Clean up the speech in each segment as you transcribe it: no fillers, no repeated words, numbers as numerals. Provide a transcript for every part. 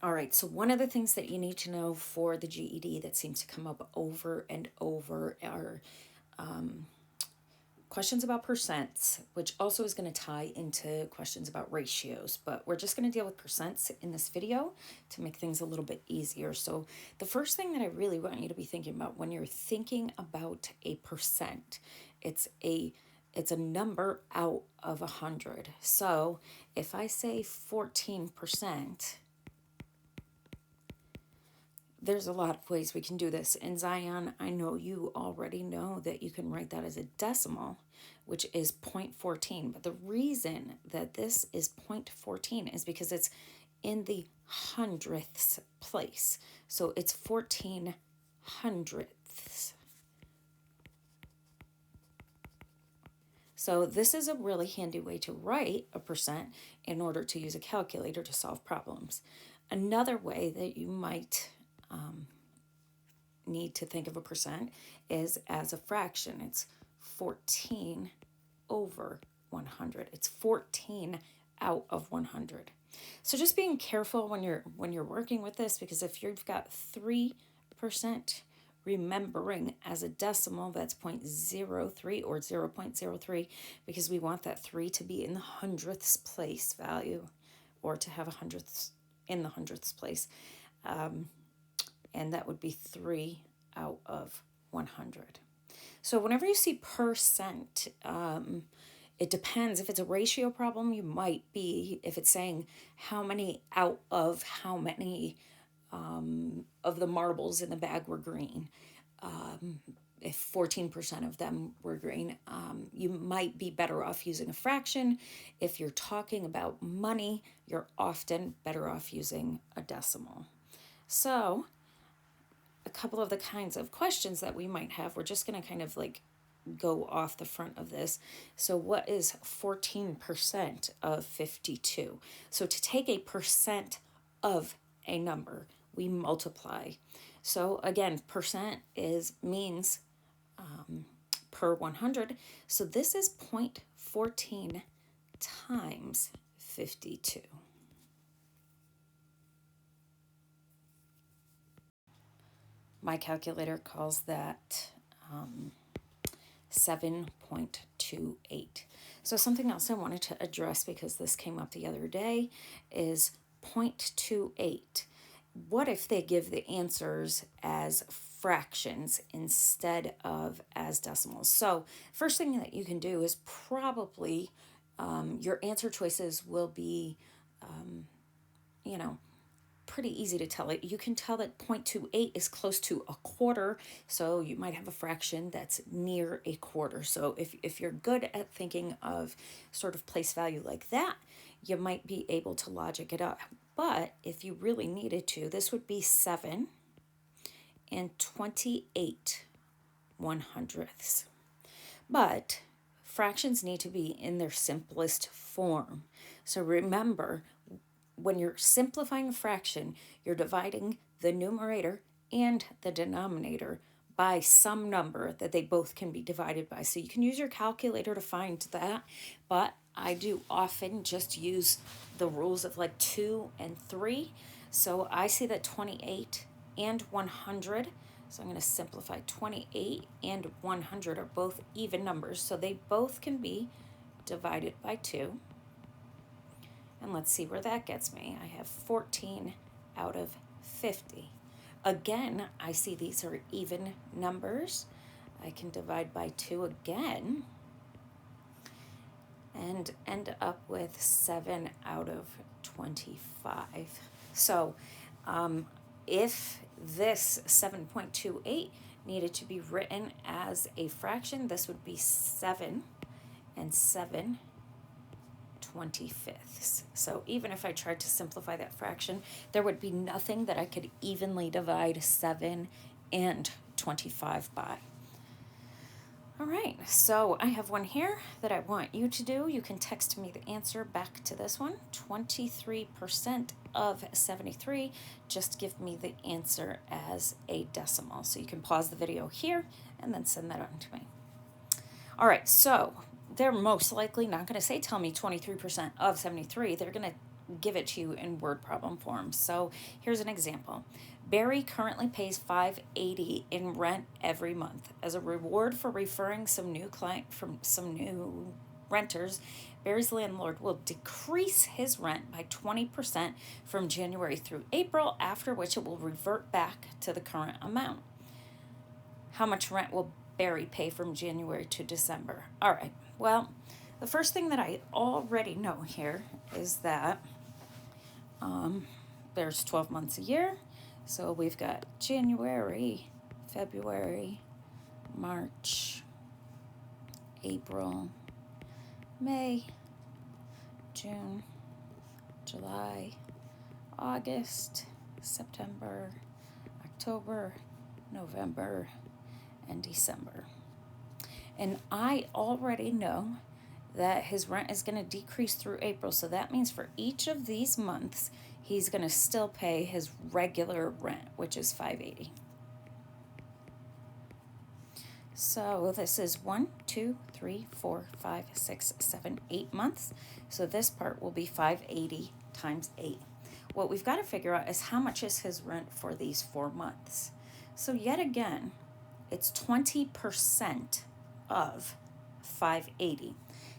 All right, so one of the things that you need to know for the GED that seems to come up over and over are questions about percents, which also is going to tie into questions about ratios, but we're just going to deal with percents in this video to make things a little bit easier. So the first thing that I really want you to be thinking about when you're thinking about a percent, it's a number out of 100. So if I say 14%, there's a lot of ways we can do this. And Zion, I know you already know that you can write that as a decimal, which is 0.14. But the reason that this is 0.14 is because it's in the hundredths place. So it's 14 hundredths. So this is a really handy way to write a percent in order to use a calculator to solve problems. Another way that you might need to think of a percent is as a fraction. It's 14 over 100. It's 14 out of 100. So just being careful when you're working with this, because if you've got 3%, remembering as a decimal that's 0.03 or 0.03, because we want that 3 to be in the hundredths place value, or to have a hundredths in the hundredths place. And that would be 3 out of 100. So whenever you see percent, it depends. If it's a ratio problem, you might be, if it's saying how many out of how many of the marbles in the bag were green, if 14% of them were green, you might be better off using a fraction. If you're talking about money, you're often better off using a decimal. So a couple of the kinds of questions that we might have, we're just going to kind of like go off the front of this. So what is 14% of 52? So to take a percent of a number, we multiply. So again, percent means per 100. So this is 0.14 times 52. My calculator calls that 7.28. So something else I wanted to address, because this came up the other day, is 0.28. What if they give the answers as fractions instead of as decimals? So first thing that you can do is probably your answer choices will be, pretty easy to tell it. You can tell that 0.28 is close to a quarter, so you might have a fraction that's near a quarter. So if you're good at thinking of sort of place value like that, you might be able to logic it up. But if you really needed to, this would be 7 and 28 100ths. But fractions need to be in their simplest form. So remember, when you're simplifying a fraction, you're dividing the numerator and the denominator by some number that they both can be divided by. So you can use your calculator to find that, but I do often just use the rules of like 2 and 3. So I see that 28 and 100, so I'm going to simplify. 28 and 100 are both even numbers, so they both can be divided by 2. And let's see where that gets me. I have 14 out of 50. Again, I see these are even numbers. I can divide by 2 again and end up with 7 out of 25. So if this 7.28 needed to be written as a fraction, this would be 7 and 7 25ths. So even if I tried to simplify that fraction, there would be nothing that I could evenly divide 7 and 25 by. All right, so I have one here that I want you to do. You can text me the answer back to this one. 23% of 73. Just give me the answer as a decimal. So you can pause the video here and then send that on to me. All right, so they're most likely not going to say, tell me 23% of 73. They're going to give it to you in word problem form. So here's an example. Barry currently pays $580 in rent every month. As a reward for referring some new renters, Barry's landlord will decrease his rent by 20% from January through April, after which it will revert back to the current amount. How much rent will Barry pay from January to December? All right, well, the first thing that I already know here is that there's 12 months a year. So we've got January, February, March, April, May, June, July, August, September, October, November, and December. And I already know that his rent is going to decrease through April. So that means for each of these months, he's going to still pay his regular rent, which is $580. So this is 1, 2, 3, 4, 5, 6, 7, 8 months. So this part will be 580 times 8. What we've got to figure out is how much is his rent for these 4 months. So yet again, it's 20% of 580.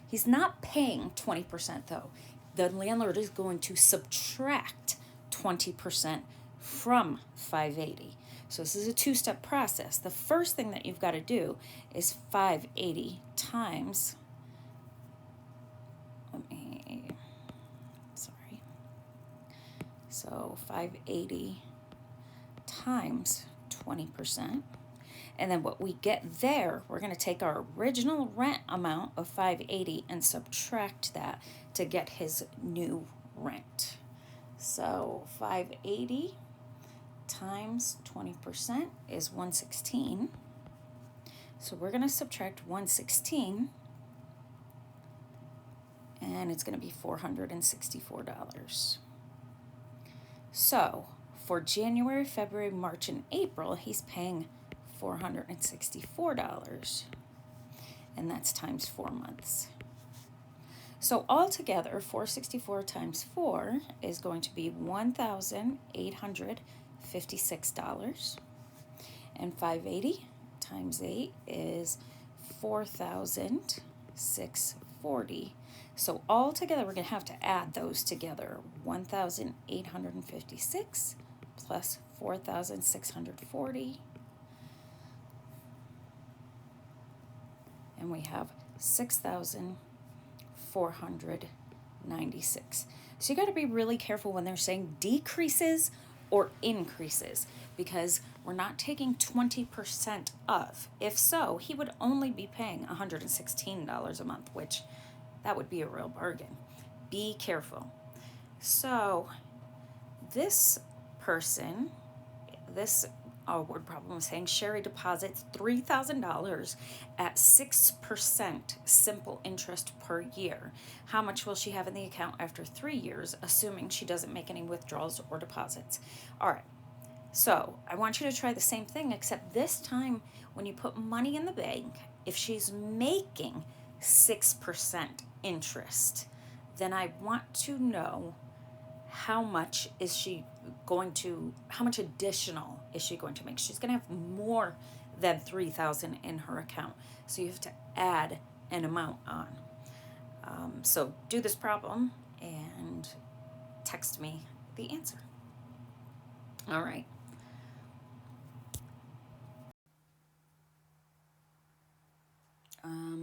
He's not paying 20% though. The landlord is going to subtract 20% from 580. So this is a two-step process. The first thing that you've got to do is 580 times, so 580 times 20%. And then what we get there, we're going to take our original rent amount of 580 and subtract that to get his new rent. So 580 times 20% is 116. So we're going to subtract 116, and it's going to be $464. So for January, February, March, and April, he's paying $464, and that's times 4 months. So altogether, 464 times 4 is going to be $1,856, and 580 times 8 is 4,640. So altogether, we're going to have to add those together. 1,856 plus 4,640. And we have 6,496. So you got to be really careful when they're saying decreases or increases, because we're not taking 20% of. If so, he would only be paying $116 a month, which that would be a real bargain. Be careful. So this person, this word problem is saying Sherry deposits $3,000 at 6% simple interest per year. How much will she have in the account after 3 years, assuming she doesn't make any withdrawals or deposits? All right, so I want you to try the same thing, except this time when you put money in the bank, if she's making 6% interest, then I want to know how much additional is she going to make? She's going to have more than $3,000 in her account. So you have to add an amount on. So do this problem and text me the answer. All right.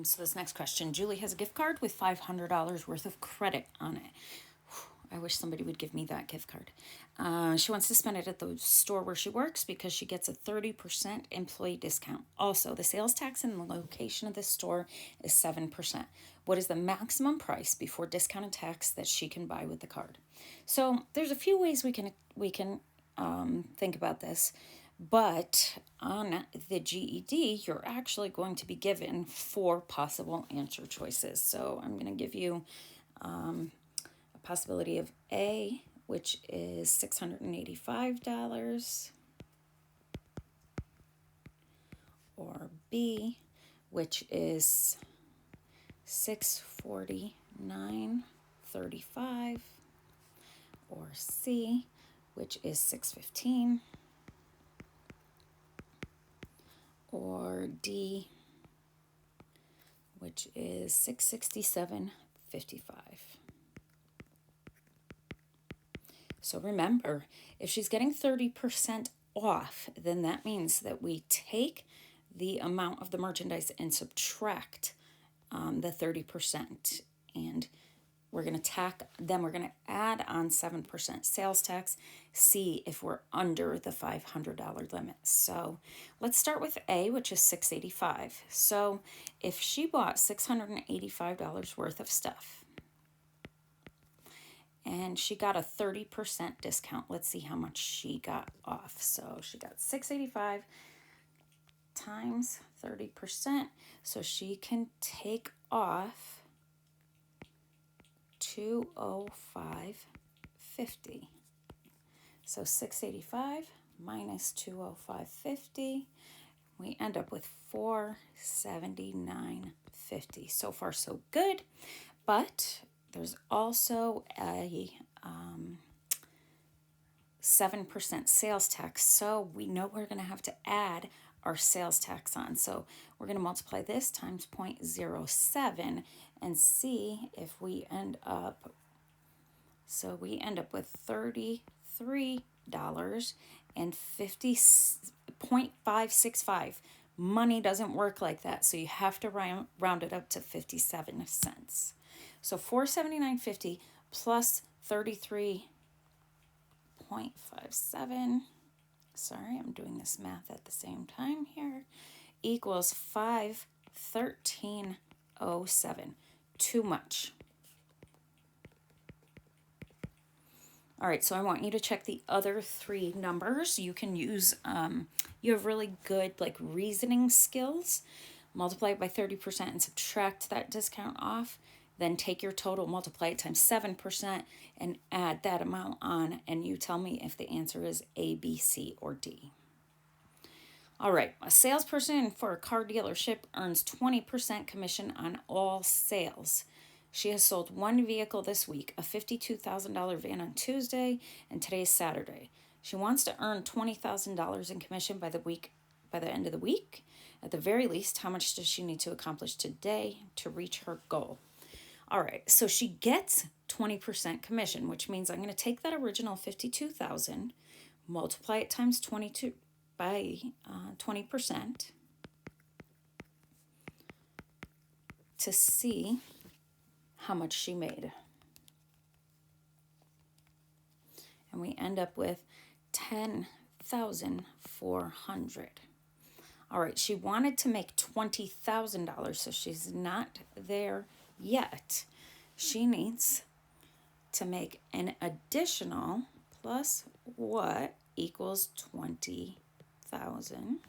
So this next question, Julie has a gift card with $500 worth of credit on it. I wish somebody would give me that gift card. She wants to spend it at the store where she works because she gets a 30% employee discount. Also, the sales tax in the location of this store is 7%. What is the maximum price before discount and tax that she can buy with the card? So there's a few ways we can think about this. But on the GED, you're actually going to be given 4 possible answer choices. So I'm going to give you a possibility of A, which is $685, or B, which is $649.35, or C, which is 615, or D, which is 667.55. So remember, if she's getting 30% off, then that means that we take the amount of the merchandise and subtract the 30%. And we're going to tack, then we're going to add on 7% sales tax, see if we're under the $500 limit. So let's start with A, which is $685. So if she bought $685 worth of stuff and she got a 30% discount, let's see how much she got off. So she got $685 times 30%. So she can take off $205.50. So 685 minus 205.50, we end up with $479.50. So far so good, but there's also a 7% sales tax. So we know we're going to have to add our sales tax on. So we're going to multiply this times 0.07 and see if we end up, so we end up with $33.565. Money doesn't work like that, so you have to round it up to 57 cents. So $479.50 plus 33.57, sorry, I'm doing this math at the same time here, equals $513.07. Too much. All right, so I want you to check the other three numbers. You can use, you have really good like reasoning skills. Multiply it by 30% and subtract that discount off. Then take your total, multiply it times 7% and add that amount on, and you tell me if the answer is A, B, C, or D. All right, a salesperson for a car dealership earns 20% commission on all sales. She has sold one vehicle this week, a $52,000 van on Tuesday, and today's Saturday. She wants to earn $20,000 in commission by the end of the week. At the very least, how much does she need to accomplish today to reach her goal? All right, so she gets 20% commission, which means I'm going to take that original $52,000, multiply it times 22 by 20% to see how much she made. And we end up with $10,400. All right, she wanted to make $20,000, so she's not there yet. She needs to make an additional plus what equals 20,000.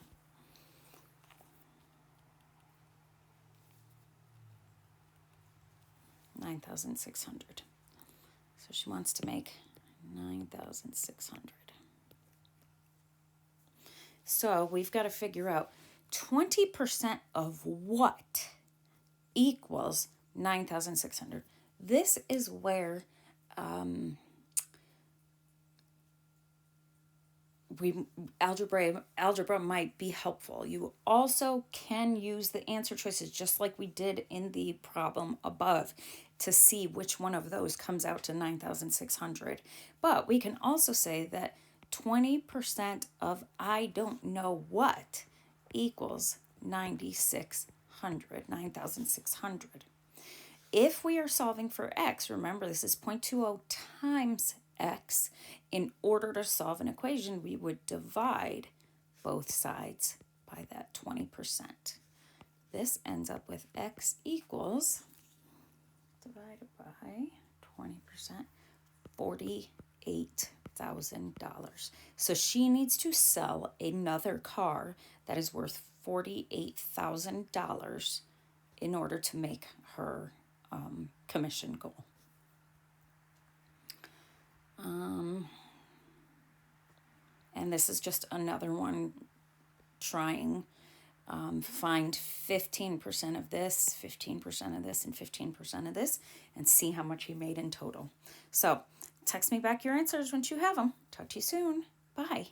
$9,600. So she wants to make $9,600. So we've got to figure out 20% of what equals 9,600. This is where algebra might be helpful. You also can use the answer choices just like we did in the problem above to see which one of those comes out to 9,600. But we can also say that 20% of I don't know what equals 9,600. If we are solving for x, remember this is 0.20 times x. In order to solve an equation, we would divide both sides by that 20%. This ends up with x equals, divided by 20%, $48,000. So she needs to sell another car that is worth $48,000 in order to make her commission goal. And this is just another one trying find 15% of this, 15% of this, and 15% of this, and see how much you made in total. So Text me back your answers once you have them. Talk to you soon. Bye.